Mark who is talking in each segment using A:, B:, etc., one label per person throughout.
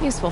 A: Useful.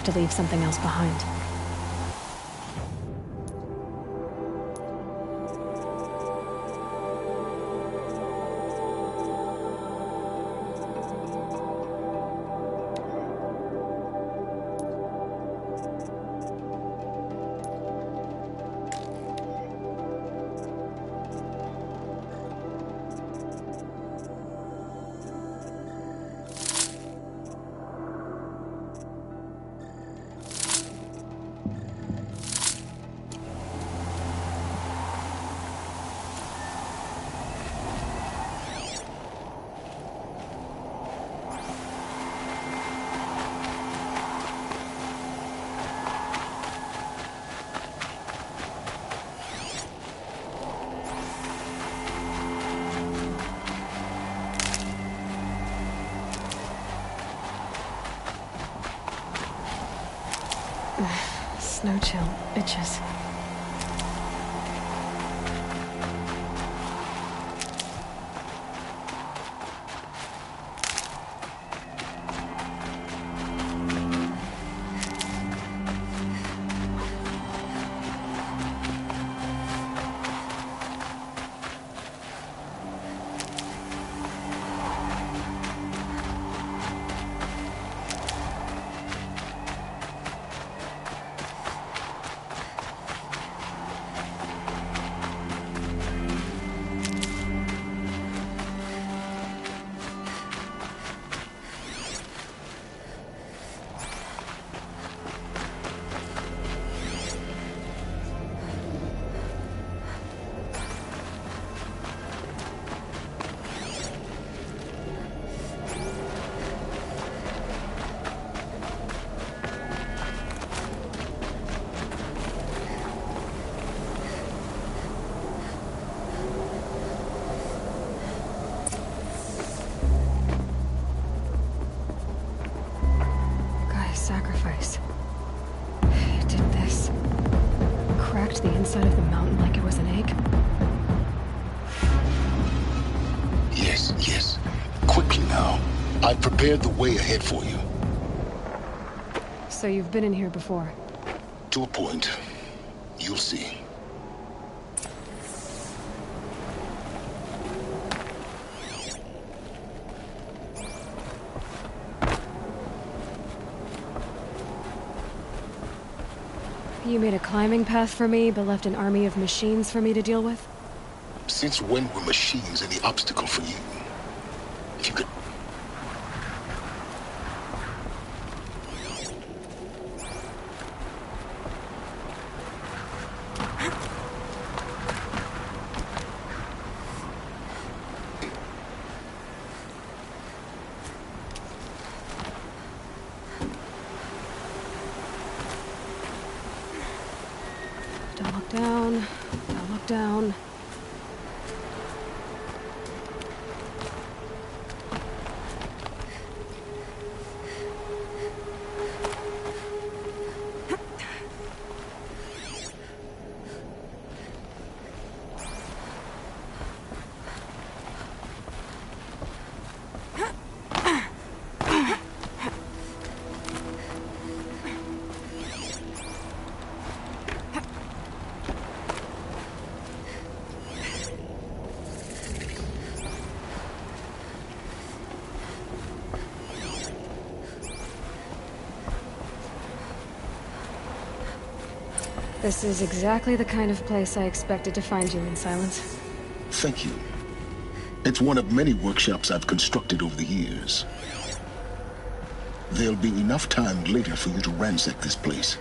A: to leave something else behind. Snow chill itches. Sacrifice. It did this. Cracked the inside of the mountain like it was an egg.
B: Yes. Quickly now. I've prepared the way ahead for you.
A: So you've been in here before?
B: To a point. You'll see.
A: You made a climbing path for me, but left an army of machines for me to deal with?
B: Since when were machines any obstacle for you? If you could...
A: Don't look down. Don't look down. This is exactly the kind of place I expected to find you in, Silence.
B: Thank you. It's one of many workshops I've constructed over the years. There'll be enough time later for you to ransack this place.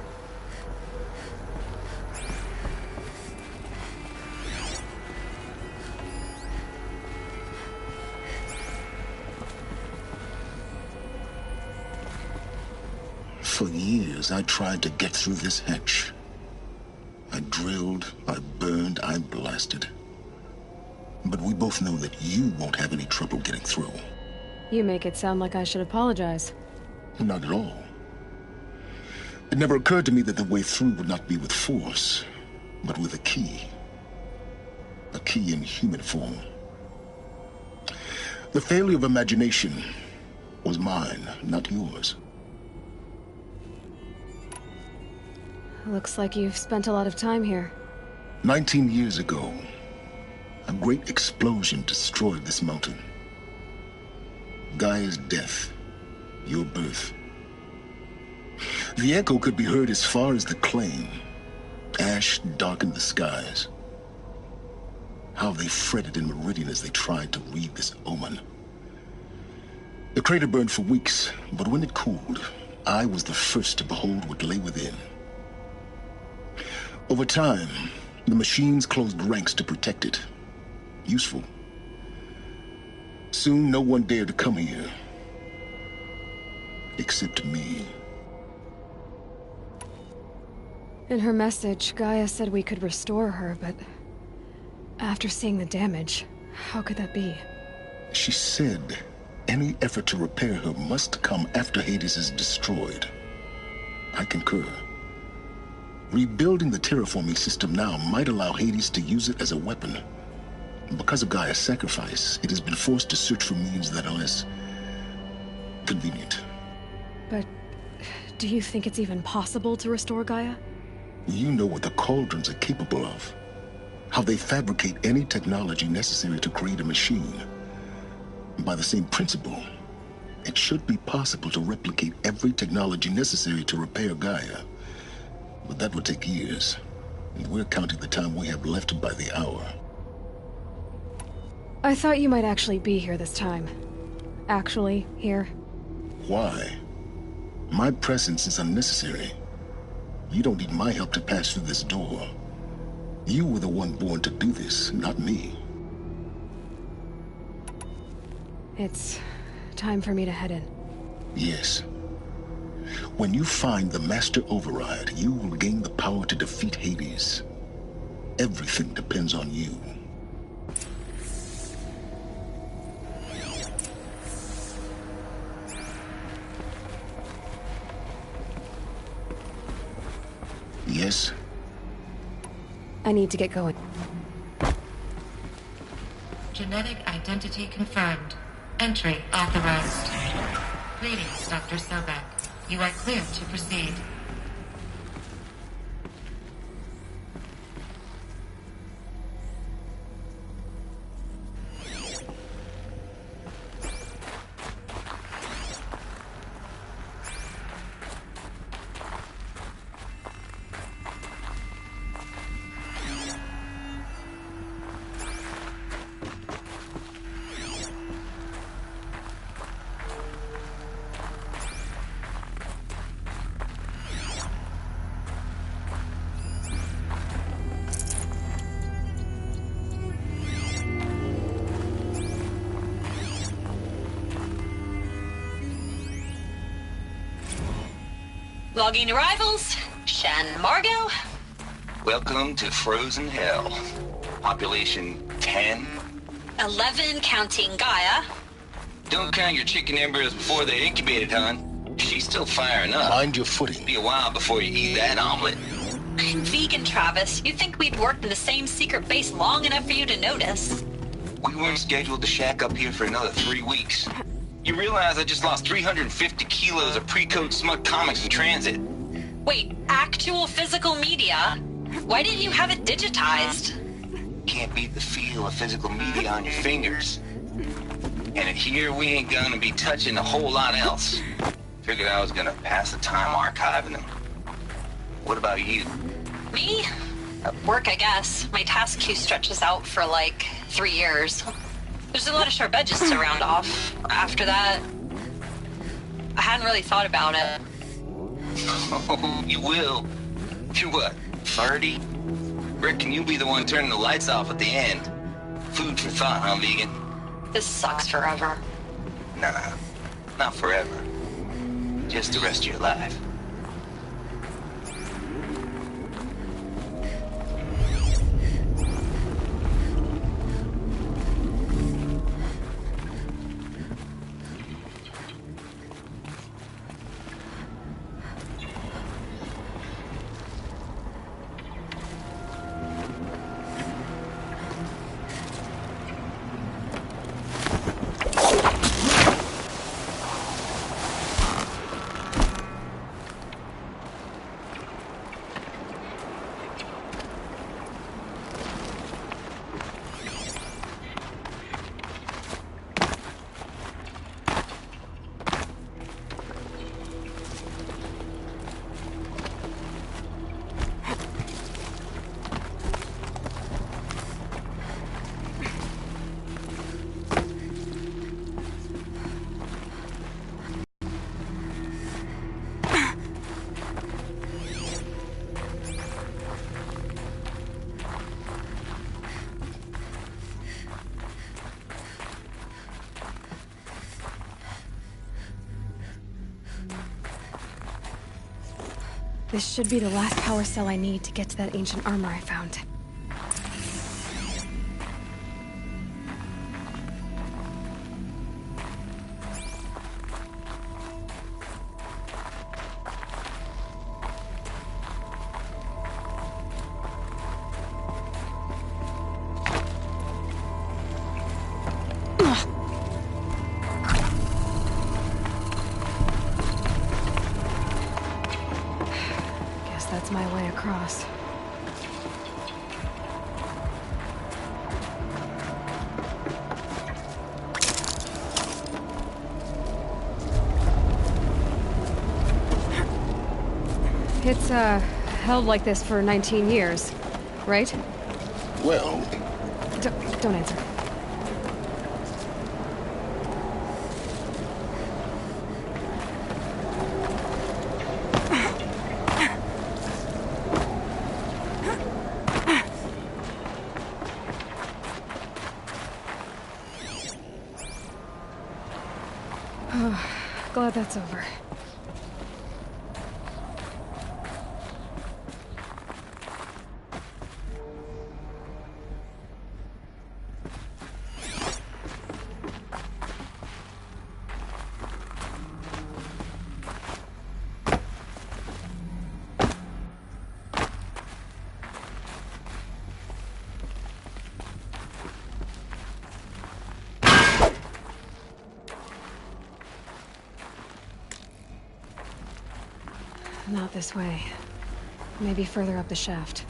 B: For years, I tried to get through this hatch. I drilled, I burned, I blasted. But we both know that you won't have any trouble getting through.
A: You make it sound like I should apologize.
B: Not at all. It never occurred to me that the way through would not be with force, but with a key. A key in human form. The failure of imagination was mine, not yours.
A: Looks like you've spent a lot of time here.
B: 19 years ago, a great explosion destroyed this mountain. Gaia's death, your birth. The echo could be heard as far as the claim. Ash darkened the skies. How they fretted in Meridian as they tried to read this omen. The crater burned for weeks, but when it cooled, I was the first to behold what lay within. Over time, the machines closed ranks to protect it. Useful. Soon, no one dared to come here. Except me.
A: In her message, Gaia said we could restore her, but... after seeing the damage, how could that be?
B: She said any effort to repair her must come after Hades is destroyed. I concur. Rebuilding the terraforming system now might allow Hades to use it as a weapon. Because of Gaia's sacrifice, it has been forced to search for means that are less convenient.
A: But do you think it's even possible to restore Gaia?
B: You know what the Cauldrons are capable of. How they fabricate any technology necessary to create a machine. By the same principle, it should be possible to replicate every technology necessary to repair Gaia. But that would take years, and we're counting the time we have left by the hour.
A: I thought you might actually be here this time. Actually, here.
B: Why? My presence is unnecessary. You don't need my help to pass through this door. You were the one born to do this, not me.
A: It's time for me to head in.
B: Yes. When you find the Master Override, you will gain the power to defeat Hades. Everything depends on you. Yes?
A: I need to get going.
C: Genetic identity confirmed. Entry authorized. Greetings, Dr. Sobek. You are cleared to proceed.
D: Logging arrivals. Shen Margot.
E: Welcome to Frozen Hell. Population 10.
D: 11 counting Gaia.
E: Don't count your chicken embryos before they're incubated, hon. She's still firing up.
B: Mind your footing.
E: Be a while before you eat that omelet.
D: Vegan Travis, you'd think we'd worked in the same secret base long enough for you to notice.
E: We weren't scheduled to shack up here for another 3 weeks. You realize I just lost 350 kilos of pre-code smut comics in transit.
D: Wait, actual physical media? Why didn't you have it digitized?
E: Can't beat the feel of physical media on your fingers. And here we ain't gonna be touching a whole lot else. Figured I was gonna pass the time archiving them. What about you?
D: Me? Work, I guess. My task queue stretches out for like 3 years. There's a lot of sharp edges to round off. After that, I hadn't really thought about it.
E: Oh, you will. You're what, 30? Reckon you'll be the one turning the lights off at the end. Food for thought, huh, vegan?
D: This sucks forever.
E: Nah, not forever. Just the rest of your life.
A: This should be the last power cell I need to get to that ancient armor I found. That's my way across. It's, held like this for 19 years, right?
B: Well,
A: Don't answer. Glad that's over. Not this way. Maybe further up the shaft.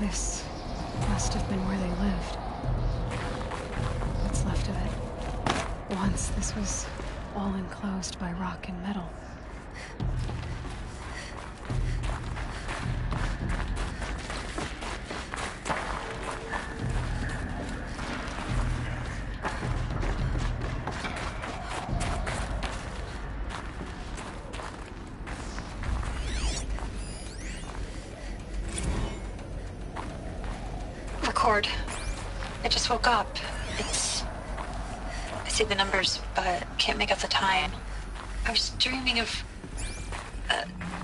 A: This must have been where they lived. What's left of it. Once this was all enclosed by rock and metal.
D: Record. I just woke up. I see the numbers, but can't make out the time. I was dreaming of...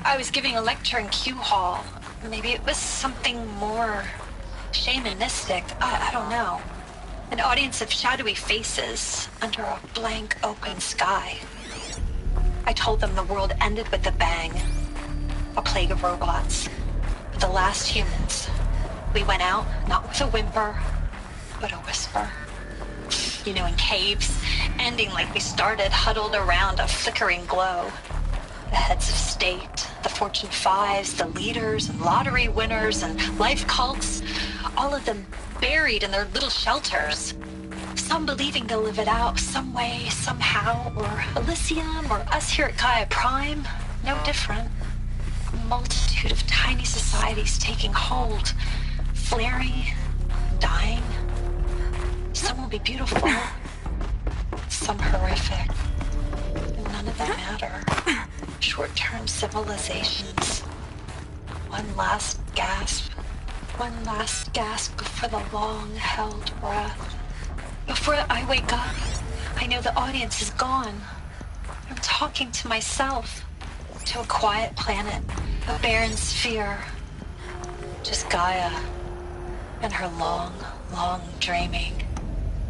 D: I was giving a lecture in Q Hall. Maybe it was something more shamanistic. I don't know. An audience of shadowy faces under a blank open sky. I told them the world ended with a bang. A plague of robots. The last humans. We went out, not with a whimper, but a whisper. You know, in caves, ending like we started, huddled around a flickering glow. The heads of state, the Fortune 5s, the leaders and lottery winners and life cults, all of them buried in their little shelters. Some believing they'll live it out some way, somehow, or Elysium, or us here at Gaia Prime, no different. A multitude of tiny societies taking hold, flaring, dying. Some will be beautiful, some horrific, and none of them matter. Short-term civilizations. One last gasp before the long-held breath. Before I wake up, I know the audience is gone. I'm talking to myself, to a quiet planet, a barren sphere. Just Gaia and her long, long dreaming.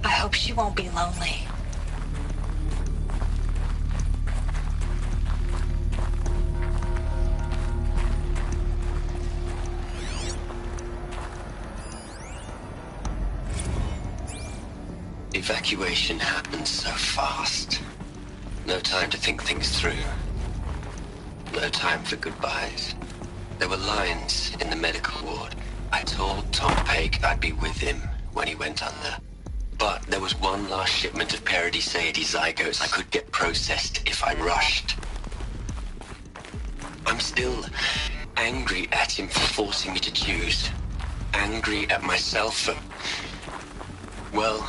D: I hope she won't be lonely.
F: Evacuation happened so fast. No time to think things through. No time for goodbyes. There were lines in the medical ward. I told Tom Pake I'd be with him when he went under. But there was one last shipment of Paradiseidae zygotes I could get processed if I rushed. I'm still angry at him for forcing me to choose. Angry at myself for... Well,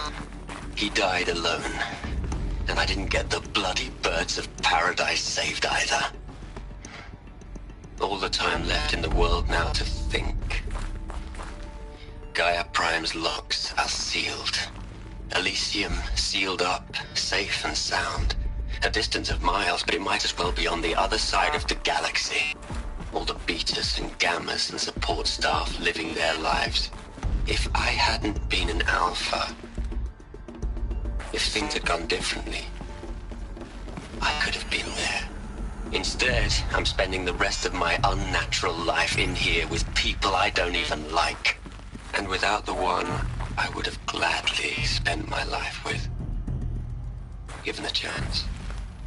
F: he died alone. And I didn't get the bloody birds of paradise saved either. All the time left in the world now to think. Gaia Prime's locks are sealed. Elysium sealed up, safe and sound. A distance of miles, but it might as well be on the other side of the galaxy. All the betas and gammas and support staff living their lives. If I hadn't been an alpha, if things had gone differently, I could have been there. Instead, I'm spending the rest of my unnatural life in here with people I don't even like. And without the one I would have gladly spent my life with. Given a chance.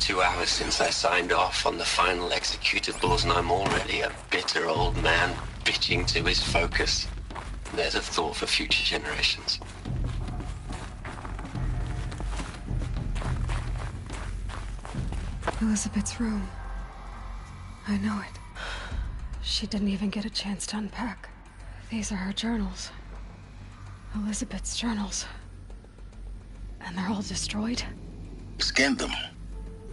F: 2 hours since I signed off on the final executables and I'm already a bitter old man bitching to his focus. There's a thought for future generations.
A: Elizabeth's room. I know it. She didn't even get a chance to unpack. These are her journals. Elizabeth's journals. And they're all destroyed?
B: Scan them.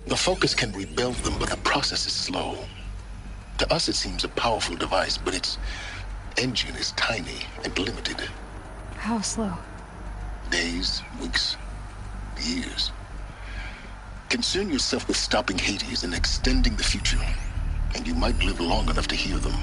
B: The Focus can rebuild them, but the process is slow. To us, it seems a powerful device, but its engine is tiny and limited.
A: How slow?
B: Days, weeks, years. Concern yourself with stopping Hades and extending the future, and you might live long enough to hear them.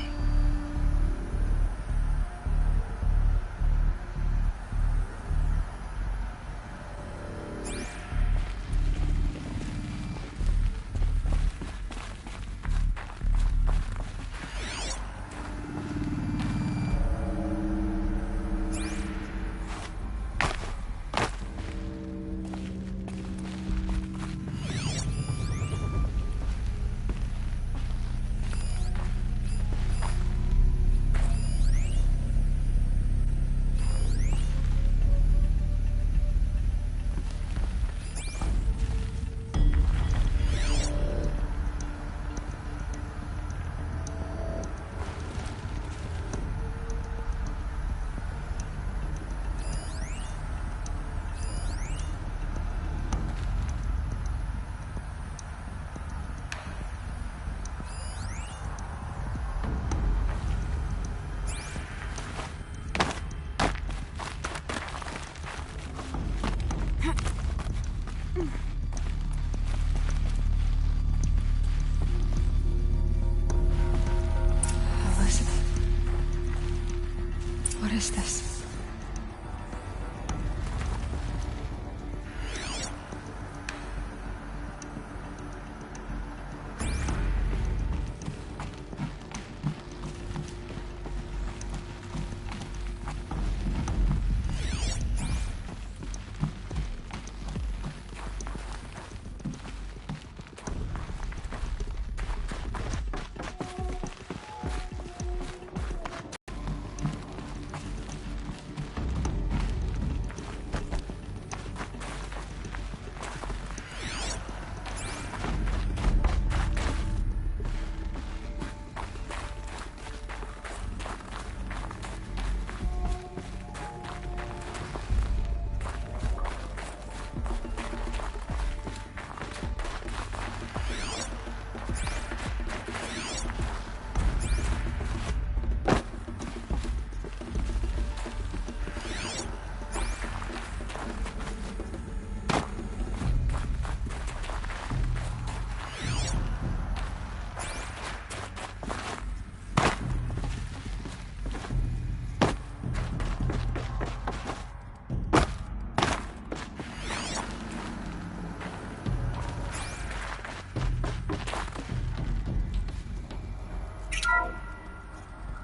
A: What is this?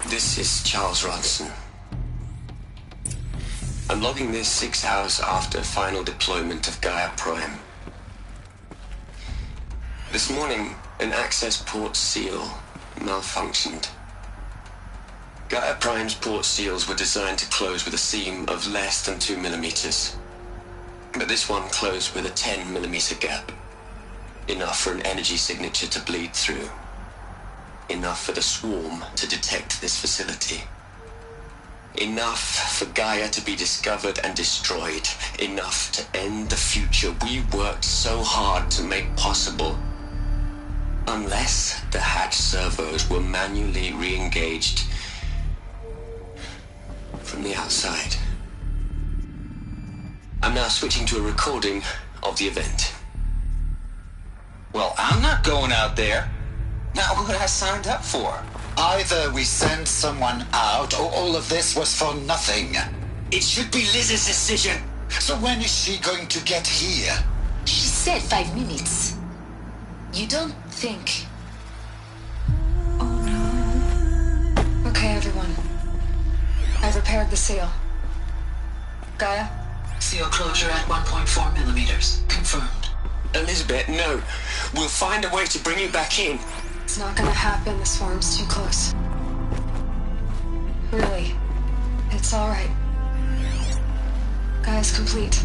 F: This is Charles Ronson. I'm logging this 6 hours after final deployment of Gaia Prime. This morning, An access port seal malfunctioned. Gaia Prime's port seals were designed to close with a seam of less than 2 millimeters. But this one closed with a 10 millimeter gap. Enough for an energy signature to bleed through. Enough for the swarm to detect this facility. Enough for Gaia to be discovered and destroyed. Enough to end the future we worked so hard to make possible. Unless the hatch servos were manually re-engaged from the outside. I'm now switching to a recording of the event.
E: Well, I'm not going out there. Not what I signed up for.
G: Either we send someone out, or all of this was for nothing.
F: It should be Liz's decision.
G: So when is she going to get here?
H: She said 5 minutes. You don't think...
A: Oh no. Okay, everyone. I've repaired the seal. Gaia?
H: Seal closure at 1.4 millimeters. Confirmed.
F: Elizabeth, no. We'll find a way to bring you back in.
A: It's not gonna happen. The swarm's too close. Really. It's alright. Gaia's complete.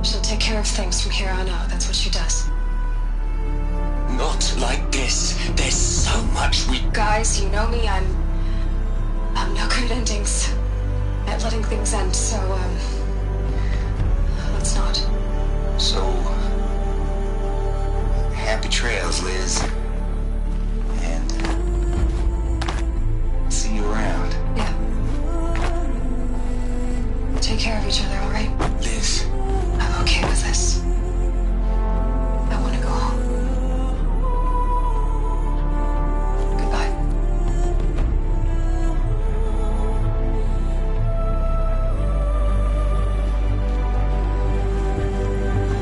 A: She'll take care of things from here on out. That's what she does.
F: Not like this. There's so much we...
A: Guys, you know me. I'm no good at endings. At letting things end, so, let's not.
E: So, happy trails, Liz. And see you around.
A: Yeah. Take care of each other, alright?
F: Liz.
A: I'm okay with this. I want to go home. Goodbye.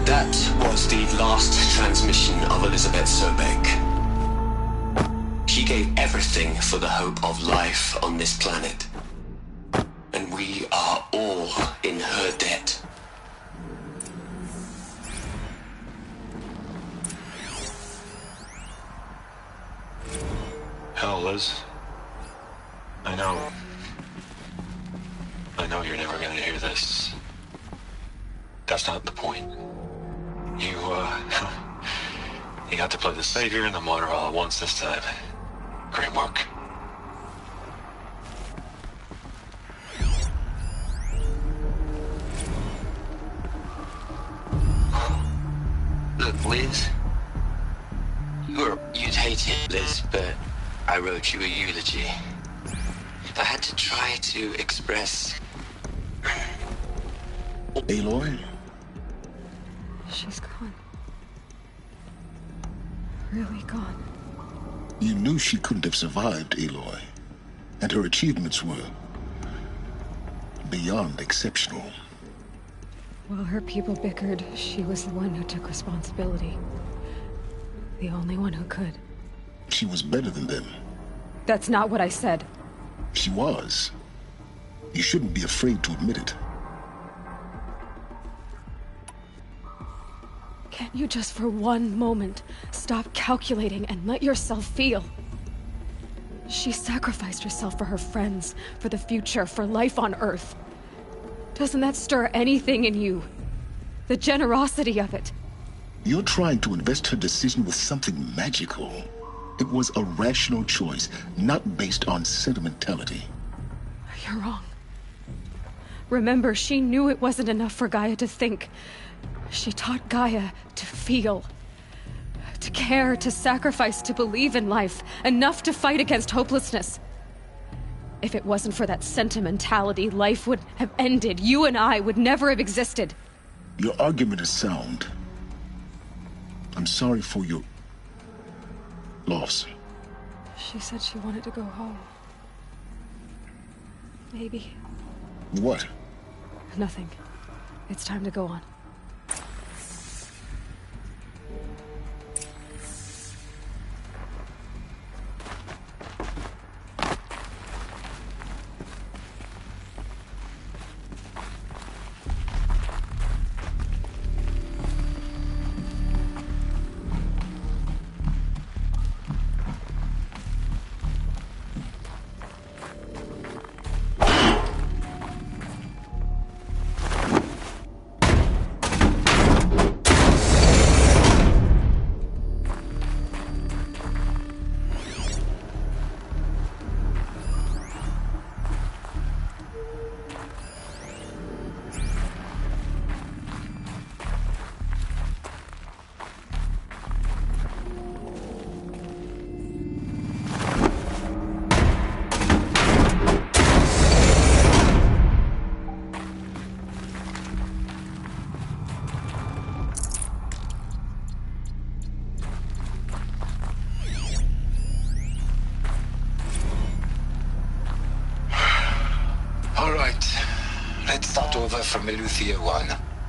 F: That was the last transmission of Elizabeth Sobeck. She gave everything for the hope of life on this planet. And we are all in her debt.
I: Hell, Liz. I know you're never gonna hear this. That's not the point. You got to play the savior and the martyr all at once this time. Great work.
F: Look, Liz. You'd hate it, Liz, but I wrote you a eulogy. I had to try to express...
B: Aloy?
A: She's gone. Really gone.
B: You knew she couldn't have survived, Aloy. And her achievements were beyond exceptional.
A: While her people bickered, she was the one who took responsibility. The only one who could.
B: She was better than them.
A: That's not what I said.
B: She was. You shouldn't be afraid to admit it.
A: Can't you just for one moment stop calculating and let yourself feel? She sacrificed herself for her friends, for the future, for life on Earth. Doesn't that stir anything in you? The generosity of it.
B: You're trying to invest her decision with something magical. It was a rational choice, not based on sentimentality.
A: You're wrong. Remember, she knew it wasn't enough for Gaia to think. She taught Gaia to feel. To care, to sacrifice, to believe in life. Enough to fight against hopelessness. If it wasn't for that sentimentality, life would have ended. You and I would never have existed.
B: Your argument is sound. I'm sorry for your loss.
A: She said she wanted to go home. Maybe.
B: What?
A: Nothing. It's time to go on.
G: over from Eleuthia 1.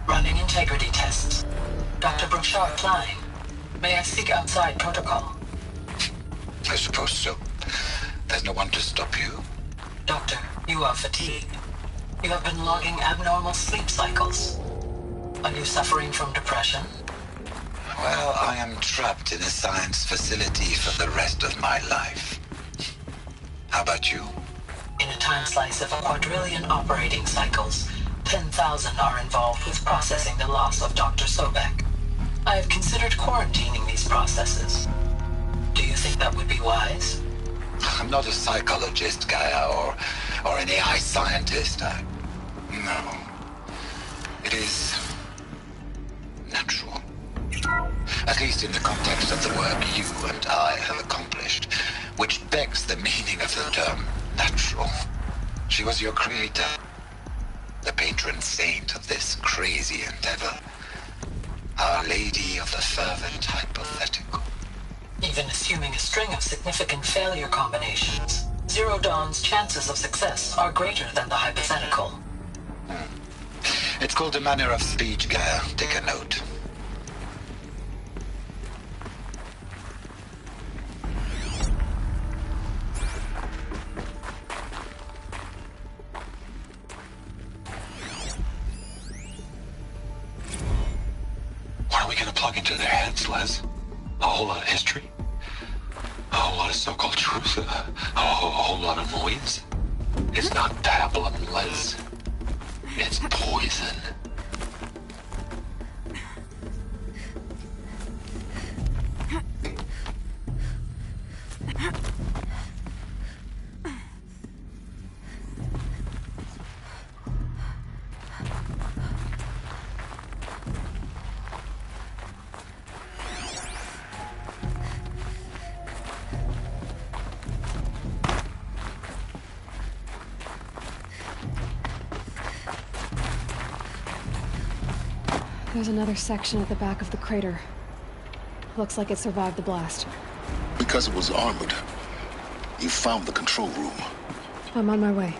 J: Running integrity tests. Dr. Brochard Klein, may I seek outside protocol?
G: I suppose so. There's no one to stop you.
J: Doctor, you are fatigued. You have been logging abnormal sleep cycles. Are you suffering from depression?
G: Well, I am trapped in a science facility for the rest of my life. How about you?
J: In a time slice of a quadrillion operating cycles, 10,000 are involved with processing the loss of Dr. Sobek. I have considered quarantining these processes. Do you think that would be wise?
G: I'm not a psychologist, Gaia, or an AI scientist. No. It is natural. At least in the context of the work you and I have accomplished, which begs the meaning of the term natural. She was your creator, the patron saint of this crazy endeavor, Our Lady of the Fervent Hypothetical.
J: Even assuming a string of significant failure combinations, Zero Dawn's chances of success are greater than the hypothetical.
G: It's called a manner of speech, Gaia. Take a note.
I: What are we gonna plug into their heads, Les? A whole lot of history? A whole lot of so-called truth? A whole lot of noise? It's not pablum, Les. It's poison.
A: There's another section at the back of the crater. Looks like it survived the blast.
B: Because it was armored, you found the control room.
A: I'm on my way.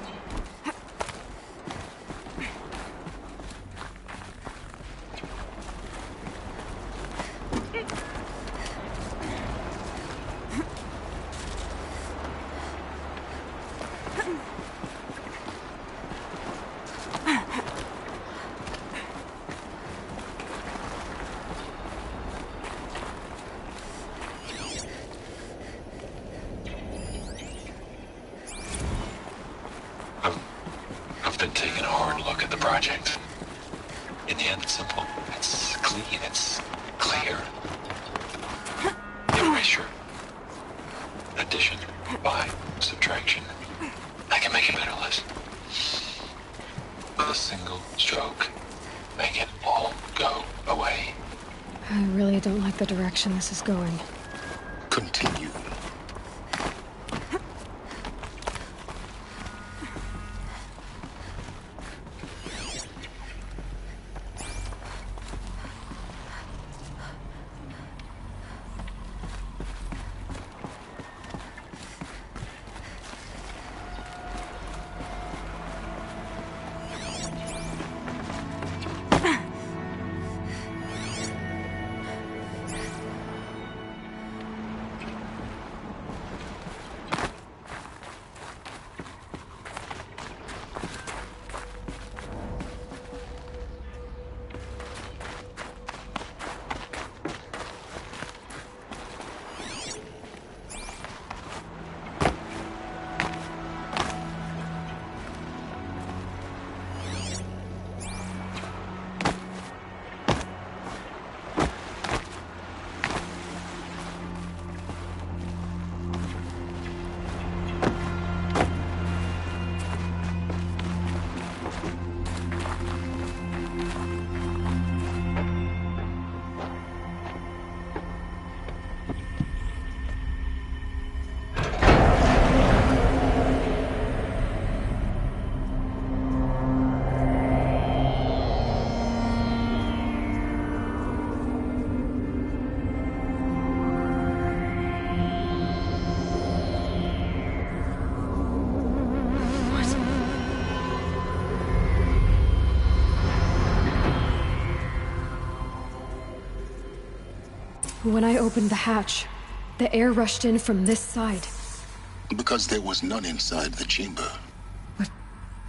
I: I've been taking a hard look at the project. In the end, it's simple. It's clean. It's clear. Erasure. Addition. By. Subtraction. I can make it better, Les. With a single stroke. Make it all go away.
A: I really don't like the direction this is going.
B: Continue.
A: When I opened the hatch, the air rushed in from this side.
B: Because there was none inside the chamber.
A: But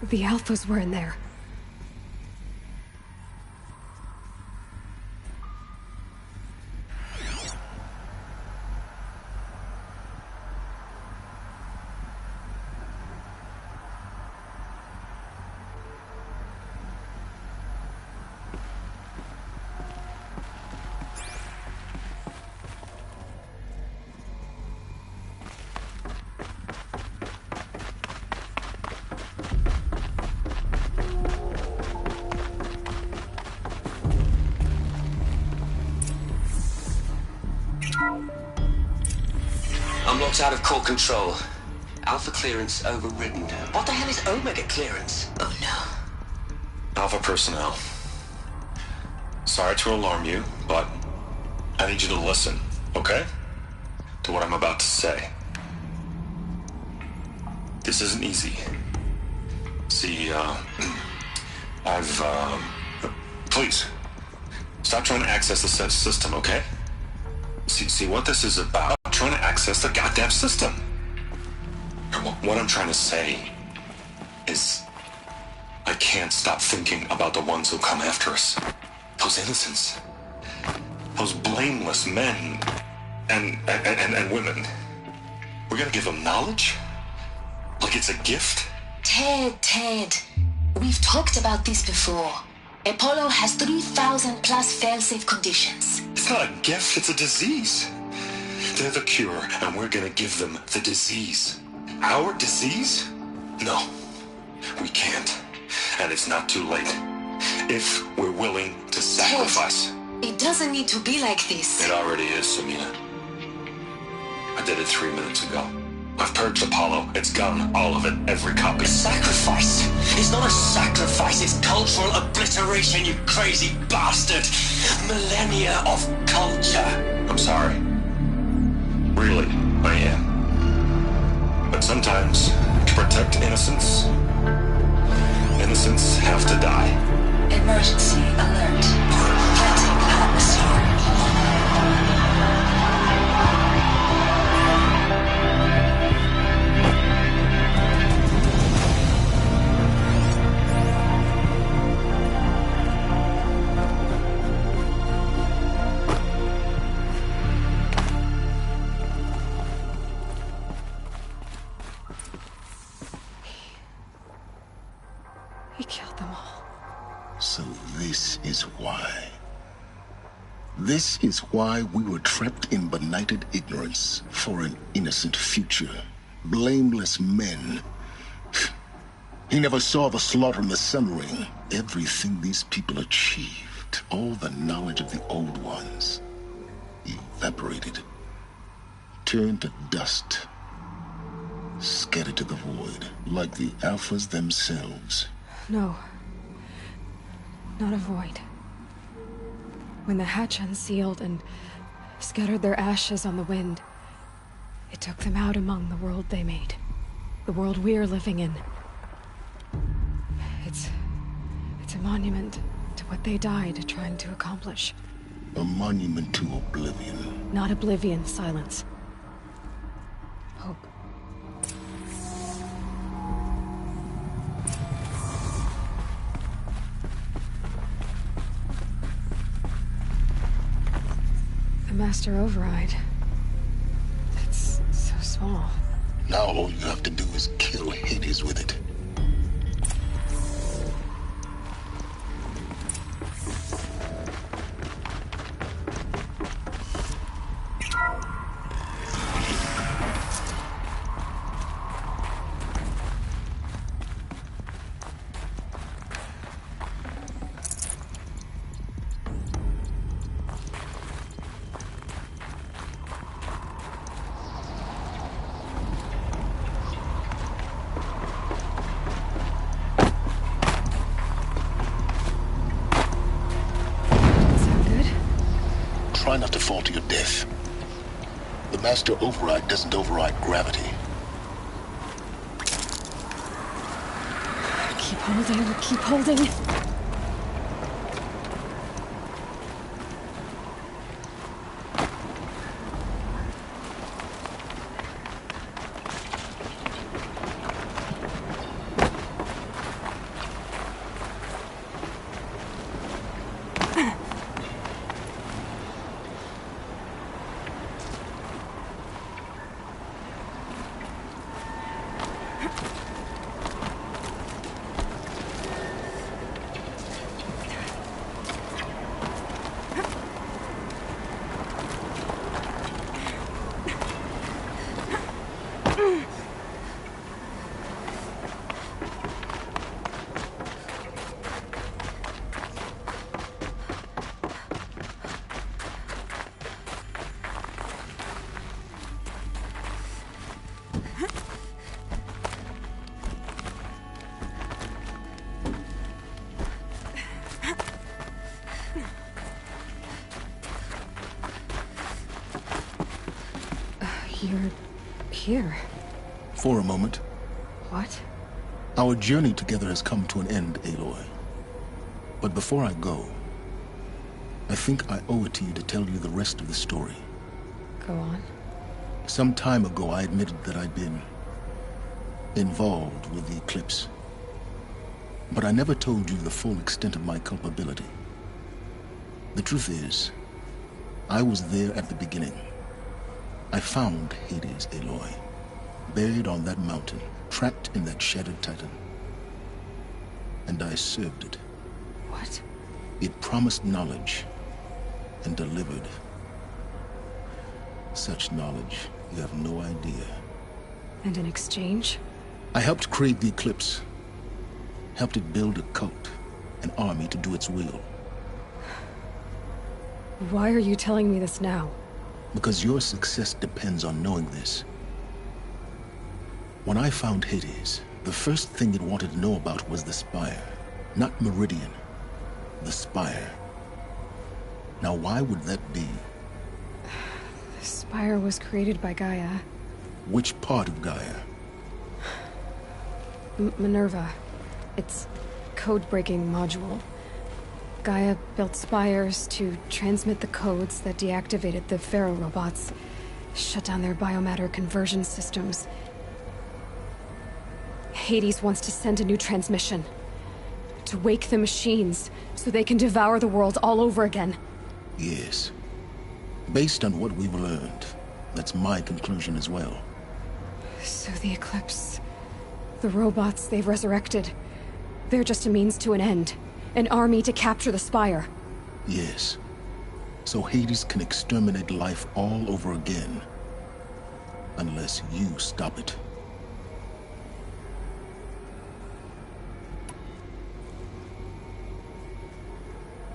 A: the Alphas were in there.
F: I'm locked out of core control. Alpha clearance overridden. What the hell is Omega clearance?
H: Oh no.
I: Alpha personnel. Sorry to alarm you, but I need you to listen, okay? To what I'm about to say. This isn't easy. See, please, stop trying to access the system, okay? See what this is about? Trying to access the goddamn system. What I'm trying to say is I can't stop thinking about the ones who come after us. Those innocents. Those blameless men and women. We're gonna give them knowledge? Like it's a gift?
H: Ted. We've talked about this before. Apollo has 3,000 plus fail-safe conditions.
I: It's not a gift, it's a disease. They're the cure, and we're gonna give them the disease. Our disease? No, we can't. And it's not too late. If we're willing to sacrifice.
H: Ted, it doesn't need to be like this.
I: It already is, Samina. I did it 3 minutes ago. I've purged Apollo. It's gone. All of it. Every copy.
F: Sacrifice? It's not a sacrifice. It's cultural obliteration, you crazy bastard. Millennia of culture.
I: I'm sorry. Really, I am. But sometimes, to protect innocence, innocents have to die.
H: Emergency alert. Planting atmosphere.
A: He killed them all.
B: So this is why. This is why we were trapped in benighted ignorance for an innocent future. Blameless men. He never saw the slaughter in the Sun Ring. Everything these people achieved, all the knowledge of the old ones, evaporated, turned to dust, scattered to the void, like the Alphas themselves.
A: No. Not a void. When the hatch unsealed and scattered their ashes on the wind, it took them out among the world they made. The world we're living in. It's a monument to what they died trying to accomplish.
B: A monument to oblivion.
A: Not oblivion, Silence. Hope. The Master Override. It's so small.
B: Now all you have to do is kill Hades with it. Try not to fall to your death. The Master Override doesn't override gravity.
A: Keep holding, keep holding. You're here.
B: For a moment.
A: What?
B: Our journey together has come to an end, Aloy. But before I go, I think I owe it to you to tell you the rest of the story.
A: Go on.
B: Some time ago, I admitted that I'd been involved with the Eclipse. But I never told you the full extent of my culpability. The truth is, I was there at the beginning. I found Hades, Aloy, buried on that mountain, trapped in that shattered titan. And I served it.
A: What?
B: It promised knowledge and delivered. Such knowledge, you have no idea.
A: And in exchange?
B: I helped create the Eclipse. Helped it build a cult, an army to do its will.
A: Why are you telling me this now?
B: Because your success depends on knowing this. When I found Hades, the first thing it wanted to know about was the Spire. Not Meridian. The Spire. Now why would that be?
A: The Spire was created by Gaia.
B: Which part of Gaia?
A: Minerva. Its code-breaking module. Gaia built spires to transmit the codes that deactivated the Pharaoh robots, shut down their biomatter conversion systems. Hades wants to send a new transmission. To wake the machines, so they can devour the world all over again.
B: Yes. Based on what we've learned, that's my conclusion as well.
A: So the Eclipse... the robots they've resurrected... they're just a means to an end. An army to capture the Spire.
B: Yes. So Hades can exterminate life all over again. Unless you stop it.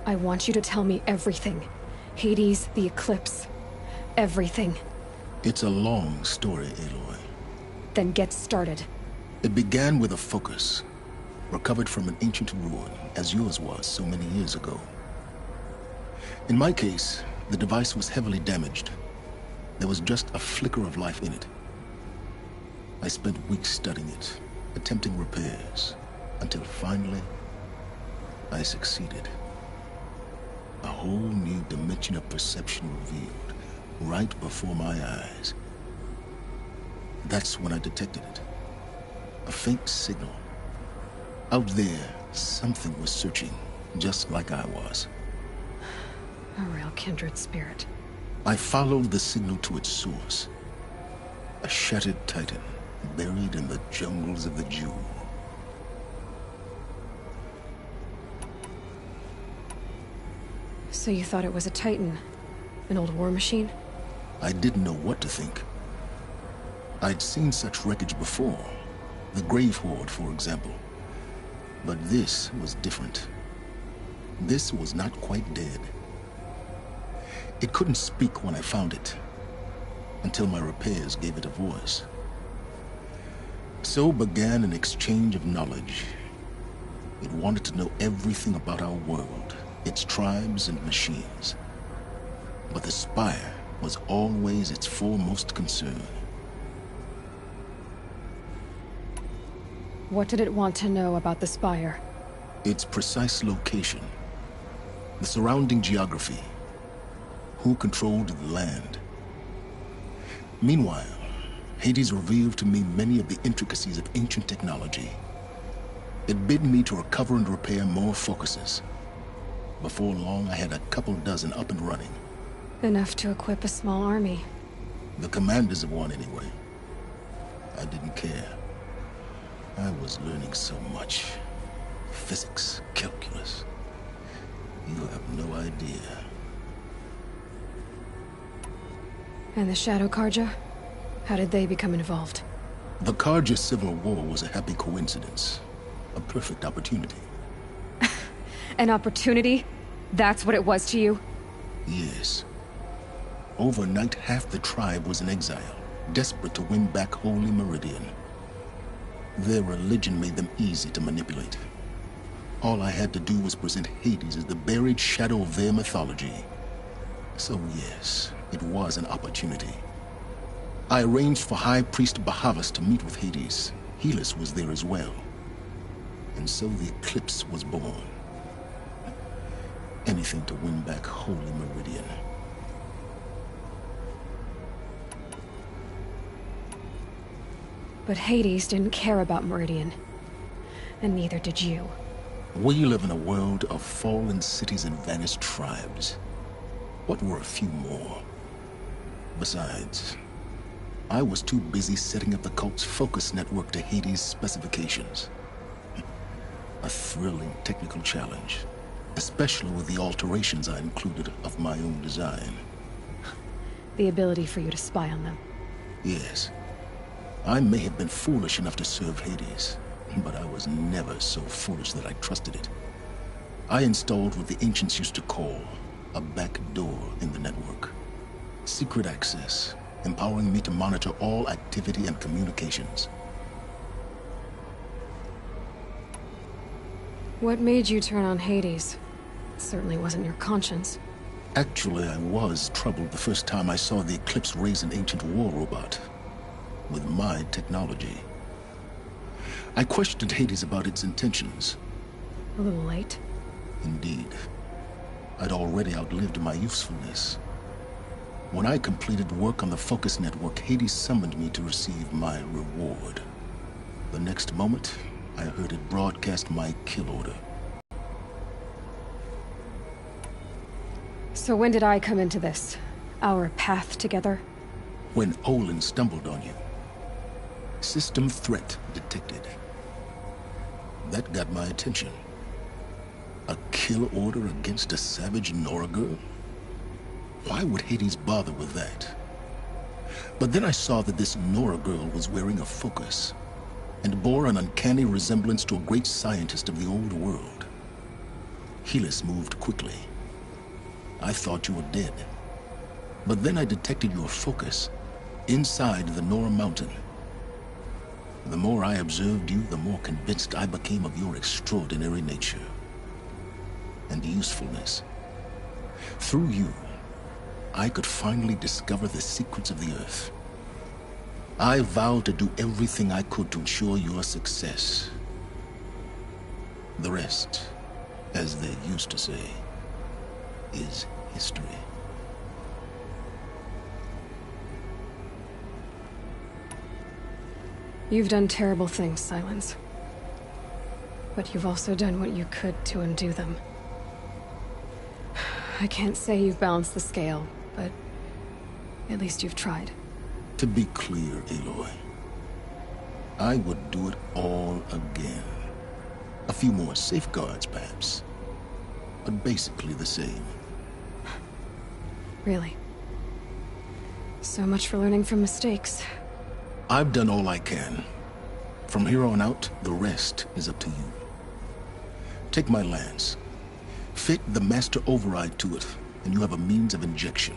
A: I want you to tell me everything. Hades, the Eclipse. Everything.
B: It's a long story, Aloy.
A: Then get started.
B: It began with a focus. Recovered from an ancient ruin, as yours was so many years ago. In my case, the device was heavily damaged. There was just a flicker of life in it. I spent weeks studying it, attempting repairs, until finally, I succeeded. A whole new dimension of perception revealed, right before my eyes. That's when I detected it. A faint signal. Out there, something was searching, just like I was.
A: A real kindred spirit.
B: I followed the signal to its source. A shattered titan, buried in the jungles of the Jewel.
A: So you thought it was a titan? An old war machine?
B: I didn't know what to think. I'd seen such wreckage before. The Grave Horde, for example. But this was different. This was not quite dead. It couldn't speak when I found it, until my repairs gave it a voice. So began an exchange of knowledge. It wanted to know everything about our world, its tribes and machines. But the Spire was always its foremost concern.
A: What did it want to know about the Spire?
B: Its precise location, the surrounding geography, who controlled the land. Meanwhile, Hades revealed to me many of the intricacies of ancient technology. It bid me to recover and repair more focuses. Before long, I had a couple dozen up and running.
A: Enough to equip a small army.
B: The commanders of one, anyway. I didn't care. I was learning so much. Physics, calculus. You have no idea.
A: And the Shadow Carja? How did they become involved?
B: The Carja Civil War was a happy coincidence. A perfect opportunity.
A: An opportunity? That's what it was to you?
B: Yes. Overnight, half the tribe was in exile, desperate to win back Holy Meridian. Their religion made them easy to manipulate. All I had to do was present Hades as the buried shadow of their mythology. So yes, it was an opportunity. I arranged for High Priest Bahavas to meet with Hades. Helis was there as well. And so the Eclipse was born. Anything to win back Holy Meridian.
A: But Hades didn't care about Meridian. And neither did you.
B: We live in a world of fallen cities and vanished tribes. What were a few more? Besides, I was too busy setting up the cult's focus network to Hades' specifications. A thrilling technical challenge, especially with the alterations I included of my own design.
A: The ability for you to spy on them.
B: Yes. I may have been foolish enough to serve Hades, but I was never so foolish that I trusted it. I installed what the ancients used to call a back door in the network. Secret access, empowering me to monitor all activity and communications.
A: What made you turn on Hades? It certainly wasn't your conscience.
B: Actually, I was troubled the first time I saw the Eclipse raise an ancient war robot. With my technology. I questioned Hades about its intentions.
A: A little late.
B: Indeed. I'd already outlived my usefulness. When I completed work on the Focus Network, Hades summoned me to receive my reward. The next moment, I heard it broadcast my kill order.
A: So when did I come into this? Our path together?
B: When Olin stumbled on you. System threat detected. That got my attention. A kill order against a savage Nora girl? Why would Hades bother with that? But then I saw that this Nora girl was wearing a focus, and bore an uncanny resemblance to a great scientist of the old world. Helis moved quickly. I thought you were dead. But then I detected your focus inside the Nora mountain. The more I observed you, the more convinced I became of your extraordinary nature and usefulness. Through you, I could finally discover the secrets of the Earth. I vowed to do everything I could to ensure your success. The rest, as they used to say, is history.
A: You've done terrible things, Silence. But you've also done what you could to undo them. I can't say you've balanced the scale, but at least you've tried.
B: To be clear, Aloy, I would do it all again. A few more safeguards, perhaps, but basically the same.
A: Really? So much for learning from mistakes.
B: I've done all I can. From here on out, the rest is up to you. Take my lance. Fit the master override to it, and you have a means of injection.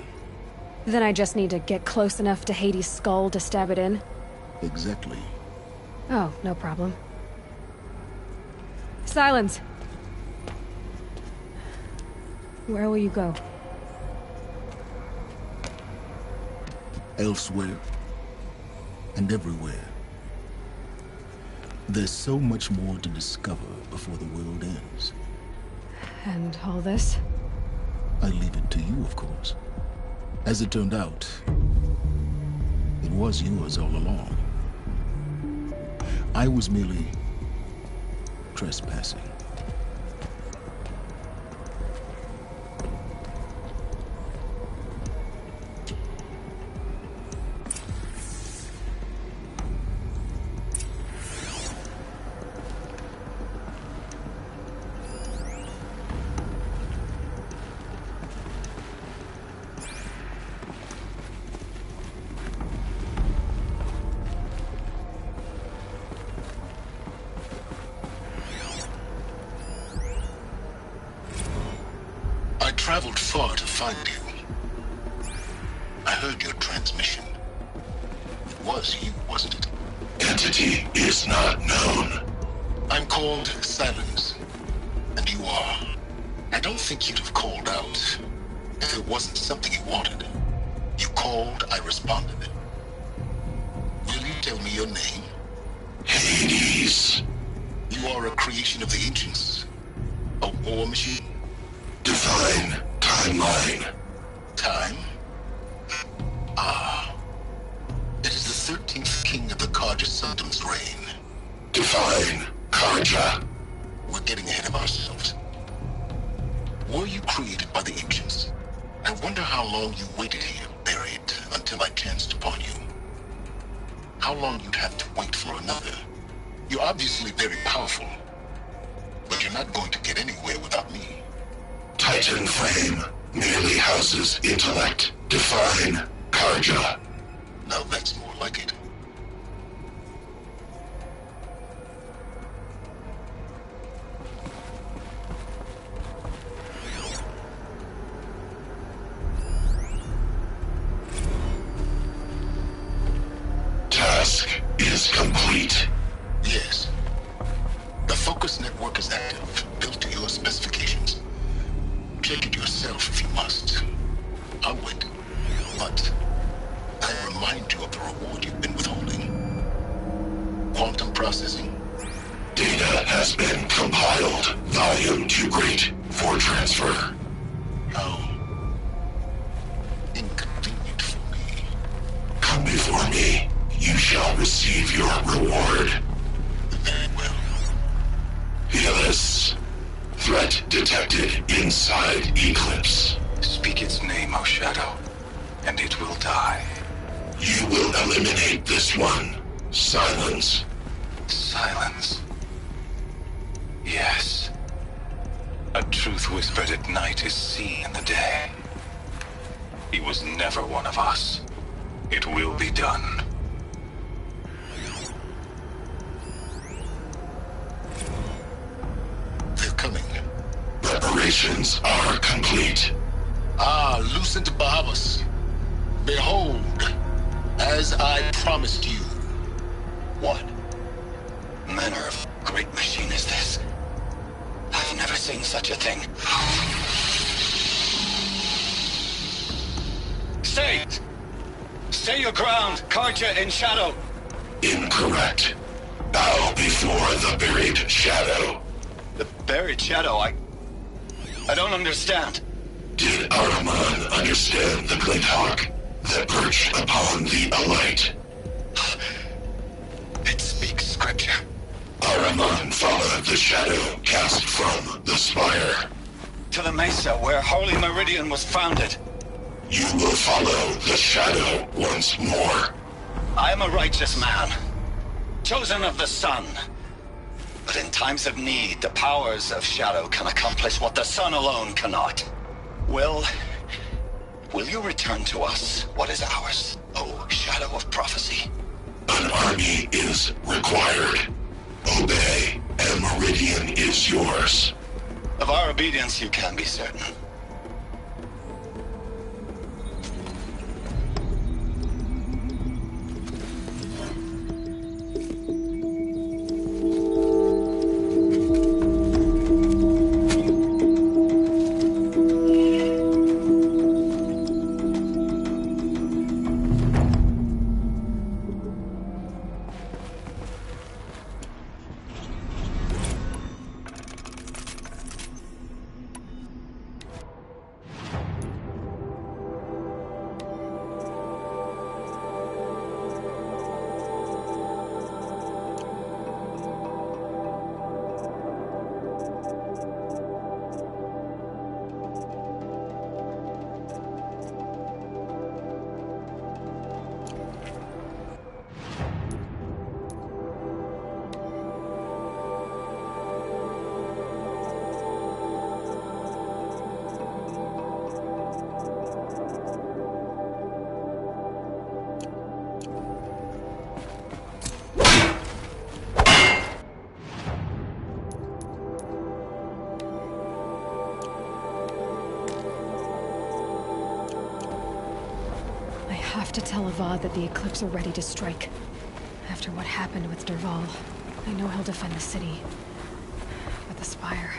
A: Then I just need to get close enough to Hades' skull to stab it in?
B: Exactly.
A: Oh, no problem. Silence! Where will you go?
B: Elsewhere. And everywhere. There's so much more to discover before the world ends.
A: And all this?
B: I leave it to you, of course. As it turned out, it was yours all along. I was merely trespassing. I traveled far to find you. I heard your transmission. It was you, wasn't it?
G: Entity is not known.
B: I'm called Silence, and you are. I don't think you'd have called out if it wasn't something you wanted. You called, I responded. tell me your name?
K: Hades.
B: You are a creation of the ancients. A war machine?
K: Define timeline.
B: Time? Ah. It is the 13th king of the Carja Sanctum's reign.
K: Define Carja.
B: We're getting ahead of ourselves. Were you created by the ancients? I wonder how long you waited here, buried, until I chanced upon you. How long you'd have to wait for another. You're obviously very powerful, but you're not going to get anywhere without me.
K: Titan Flame merely houses intellect. Define Carja.
B: Now that's more like it.
K: Task is complete.
B: Yes. The focus network is active, built to your specifications. Check it yourself if you must. I'll wait. But I'll remind you of the reward you've been withholding. Quantum processing.
K: Data has been compiled. Volume too great for transfer.
B: How inconvenient for me.
K: Come before me. You shall receive your reward.
B: Very well.
K: Helis. Threat detected inside Eclipse.
I: Speak its name, O Shadow, and it will die.
K: You will eliminate this one. Silence.
I: Silence. Yes. A truth whispered at night is seen in the day. He was never one of us. It will be done.
B: They're coming.
K: Preparations are complete.
B: Ah, Lucent Bahavas. Behold, as I promised you.
G: What manner of great machine is this? I've never seen such a thing.
I: Stay! Stay your ground, Carja in Shadow!
K: Incorrect. Bow before the buried shadow.
I: The buried shadow, I don't understand.
K: Did Ahriman understand the glint hawk that perched upon the alight?
G: It speaks scripture.
K: Ahriman followed the shadow cast from the spire.
I: To the mesa where Holy Meridian was founded.
K: You will follow the shadow once more.
I: I am a righteous man, chosen of the sun. But in times of need, the powers of Shadow can accomplish what the sun alone cannot. Will you return to us what is ours, O Shadow of Prophecy?
K: An army is required. Obey, and Meridian is yours.
I: Of our obedience you can be certain.
A: I have to tell Avad that the Eclipse are ready to strike. After what happened with Dervahl, I know he'll defend the city. But the Spire...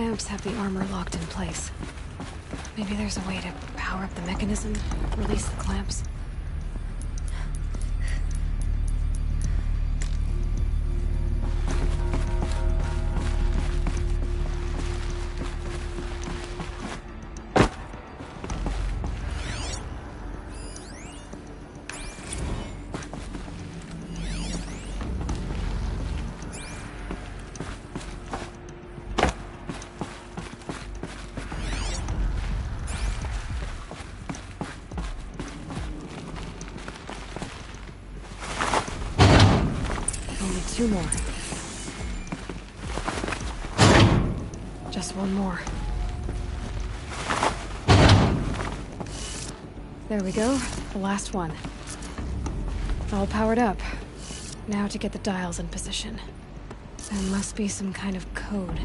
A: clamps have the armor locked in place. Maybe there's a way to power up the mechanism, release the clamps. Two more. Just one more. There we go. The last one. All powered up. Now to get the dials in position. There must be some kind of code.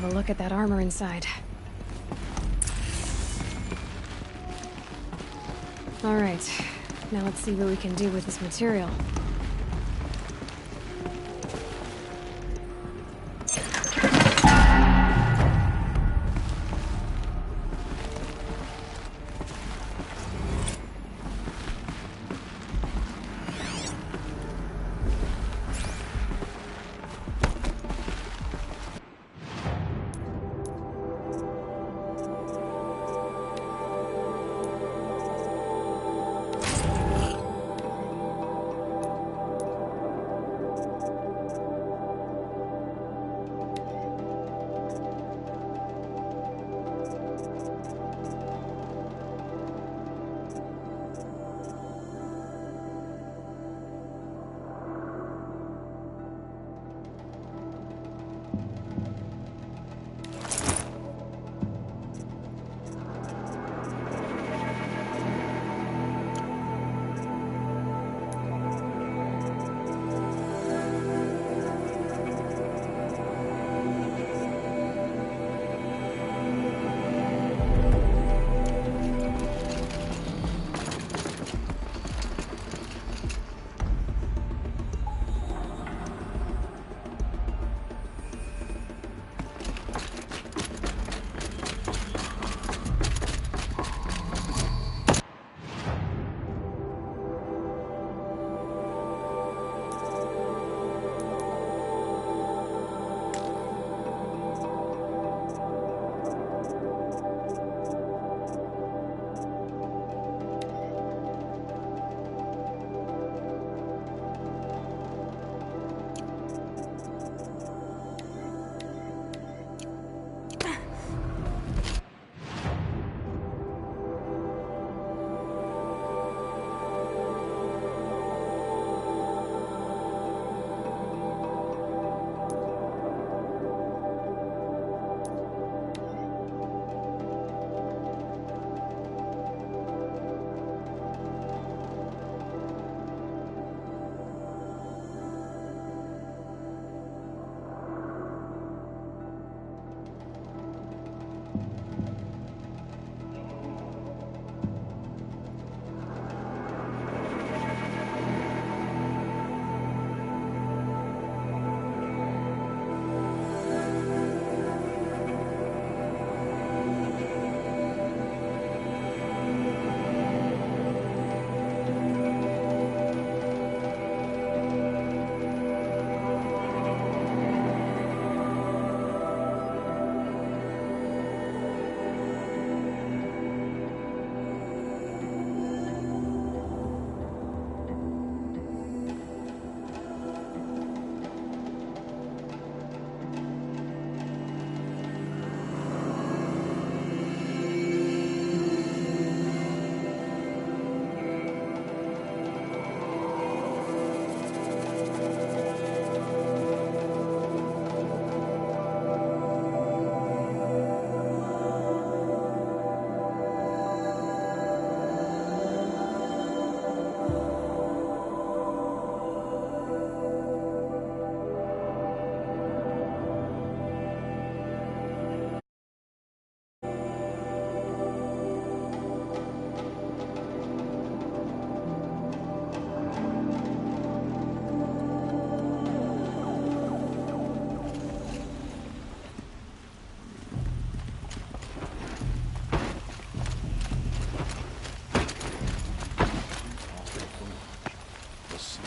A: Have a look at that armor inside. All right, now let's see what we can do with this material.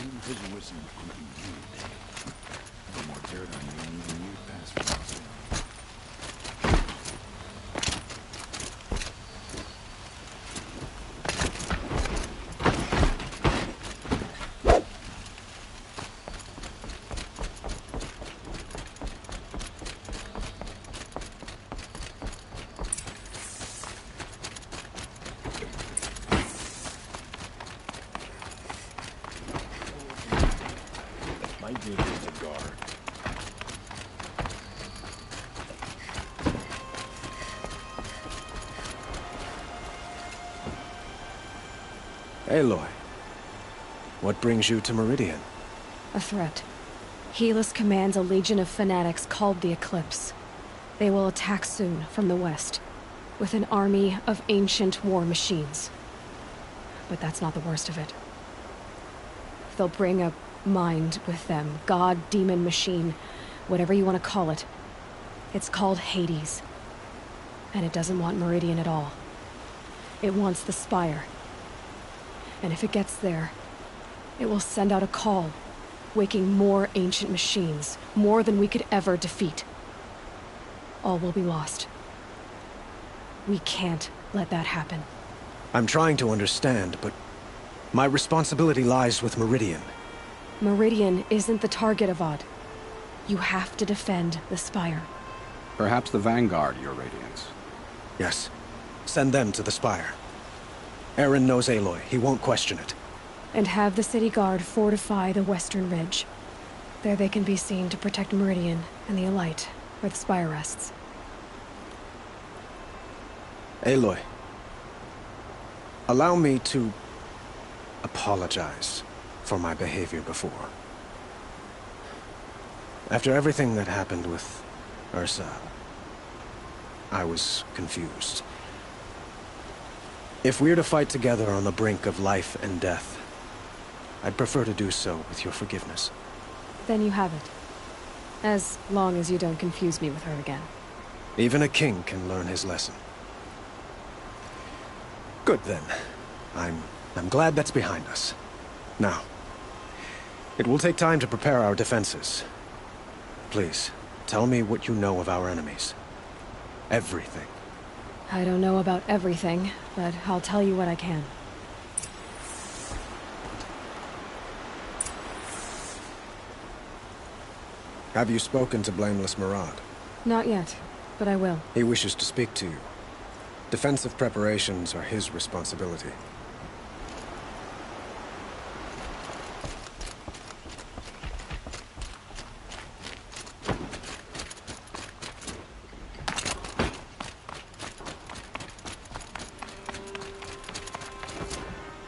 L: Intuition could be you. No more dirt on you and even you pass for nothing. My duty is to guard.
M: Aloy, what brings you to Meridian?
A: A threat. Helis commands a legion of fanatics called the Eclipse. They will attack soon from the west, with an army of ancient war machines. But that's not the worst of it. They'll bring a mind with them. God, demon, machine, whatever you want to call it. It's called Hades. And it doesn't want Meridian at all. It wants the Spire. And if it gets there, it will send out a call, waking more ancient machines, more than we could ever defeat. All will be lost. We can't let that happen.
M: I'm trying to understand, but my responsibility lies with Meridian.
A: Meridian isn't the target, Avad. You have to defend the Spire.
N: Perhaps the Vanguard, Your Radiance.
M: Yes. Send them to the Spire. Eren knows Aloy. He won't question it.
A: And have the City Guard fortify the Western Ridge. There they can be seen to protect Meridian and the Elite, where the Spire rests.
M: Aloy, allow me to apologize for my behavior before. After everything that happened with Ursa, I was confused. If we're to fight together on the brink of life and death, I'd prefer to do so with your forgiveness.
A: Then you have it. As long as you don't confuse me with her again.
M: Even a king can learn his lesson. Good then. I'm glad that's behind us. Now, it will take time to prepare our defenses. Please, tell me what you know of our enemies. Everything.
A: I don't know about everything, but I'll tell you what I can.
M: Have you spoken to Blameless Marad?
A: Not yet, but I will.
M: He wishes to speak to you. Defensive preparations are his responsibility.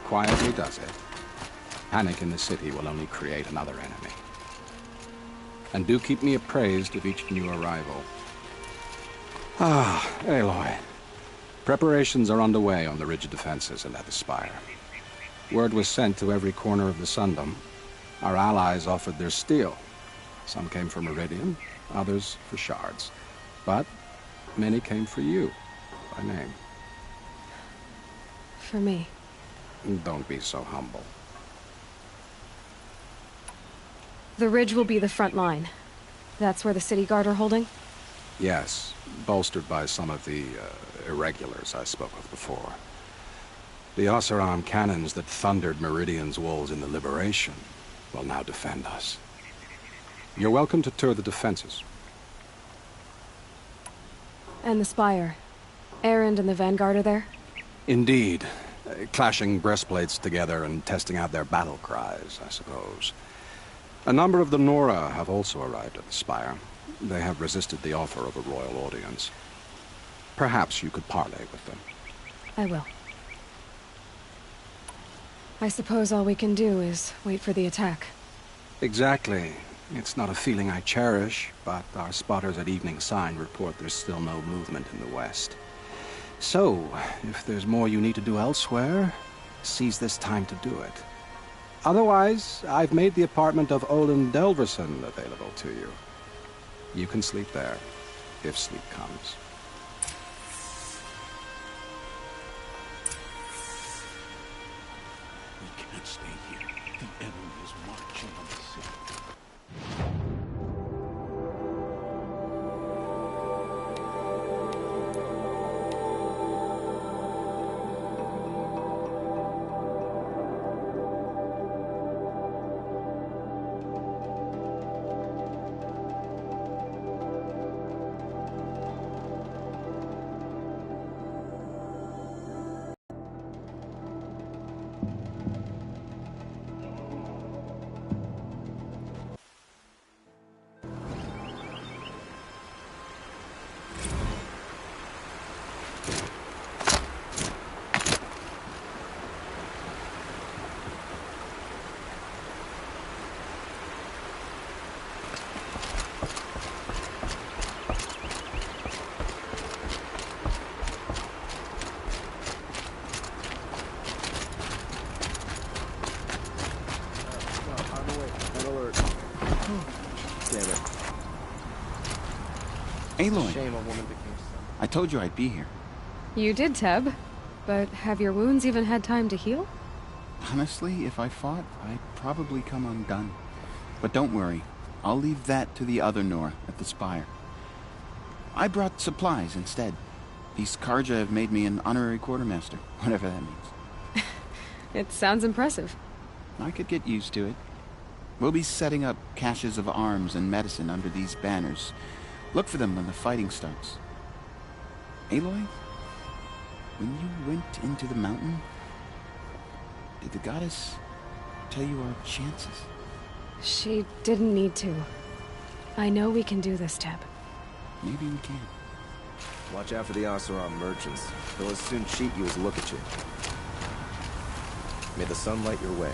N: Quietly does it. Panic in the city will only create another enemy. And do keep me appraised of each new arrival. Ah, Aloy. Preparations are underway on the ridge of defenses and at the Spire. Word was sent to every corner of the Sundom. Our allies offered their steel. Some came for Meridian, others for shards. But many came for you, by name.
A: For me.
N: Don't be so humble.
A: The ridge will be the front line. That's where the City Guard are holding?
N: Yes, bolstered by some of the irregulars I spoke of before. The Oseram cannons that thundered Meridian's walls in the Liberation will now defend us. You're welcome to tour the defenses.
A: And the Spire. Erend and the Vanguard are there?
N: Indeed. Clashing breastplates together and testing out their battle cries, I suppose. A number of the Nora have also arrived at the Spire. They have resisted the offer of a royal audience. Perhaps you could parley with them.
A: I will. I suppose all we can do is wait for the attack.
N: Exactly. It's not a feeling I cherish, but our spotters at Evening Sign report there's still no movement in the west. So, if there's more you need to do elsewhere, seize this time to do it. Otherwise, I've made the apartment of Olin Delverson available to you. You can sleep there, if sleep comes.
L: We can't stay here. The enemy is marching.
O: Aloy,
M: Shame a woman became so.
O: I told you I'd be here.
A: You did, Teb. But have your wounds even had time to heal?
O: Honestly, if I fought, I'd probably come undone. But don't worry. I'll leave that to the other Nora at the Spire. I brought supplies instead. These Karja have made me an honorary quartermaster, whatever that means.
A: It sounds impressive.
O: I could get used to it. We'll be setting up caches of arms and medicine under these banners. Look for them when the fighting starts. Aloy, when you went into the mountain, did the goddess tell you our chances?
A: She didn't need to. I know we can do this, Teb.
O: Maybe we can.
P: Watch out for the Oseram merchants. They'll as soon cheat you as look at you. May the sun light your way.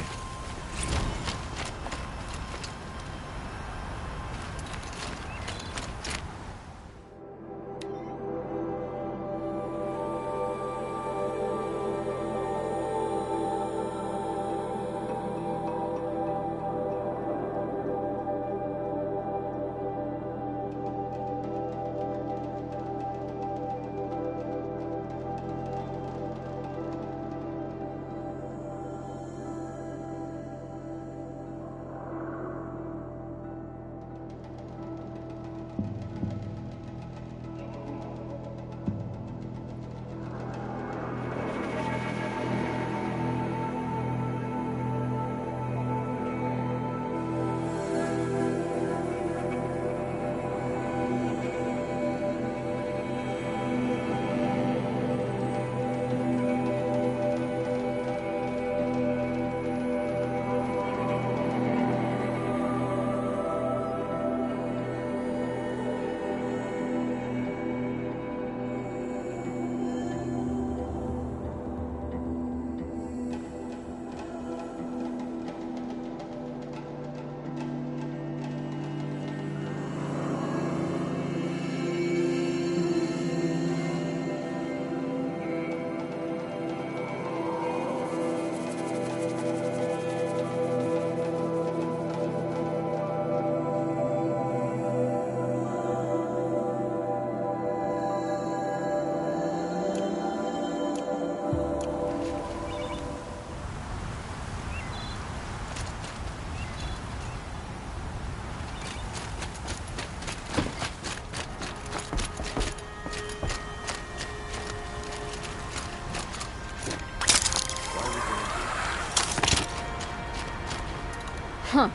Q: Huh.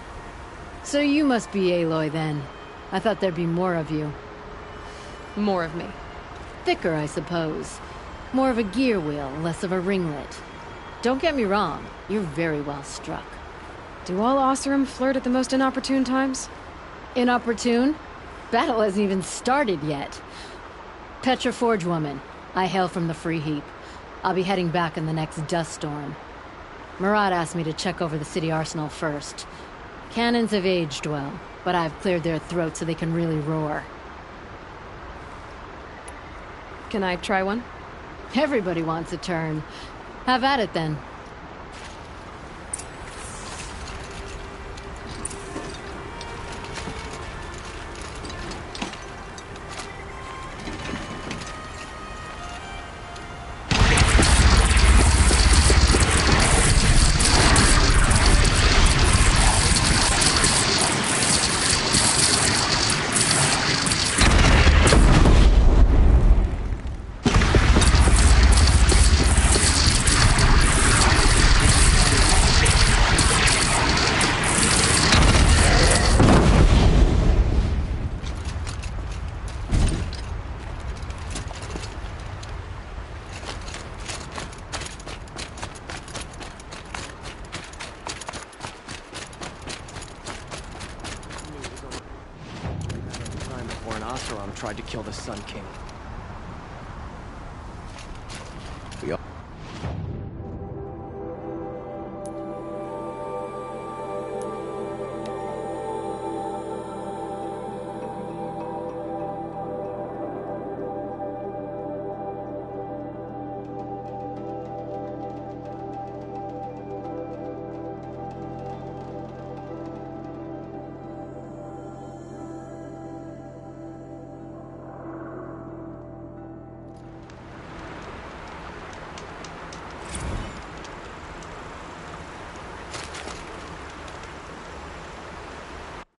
Q: So you must be Aloy then. I thought there'd be more of you.
A: More of me.
Q: Thicker, I suppose. More of a gear wheel, less of a ringlet. Don't get me wrong, you're very well struck.
A: Do all Oseram flirt at the most inopportune times?
Q: Inopportune? Battle hasn't even started yet. Petra Forge woman. I hail from the Free Heap. I'll be heading back in the next dust storm. Murad asked me to check over the city arsenal first. Cannons have aged well, but I've cleared their throats so they can really roar.
A: Can I try one?
Q: Everybody wants a turn. Have at it then.
M: Tried to kill the Sun King.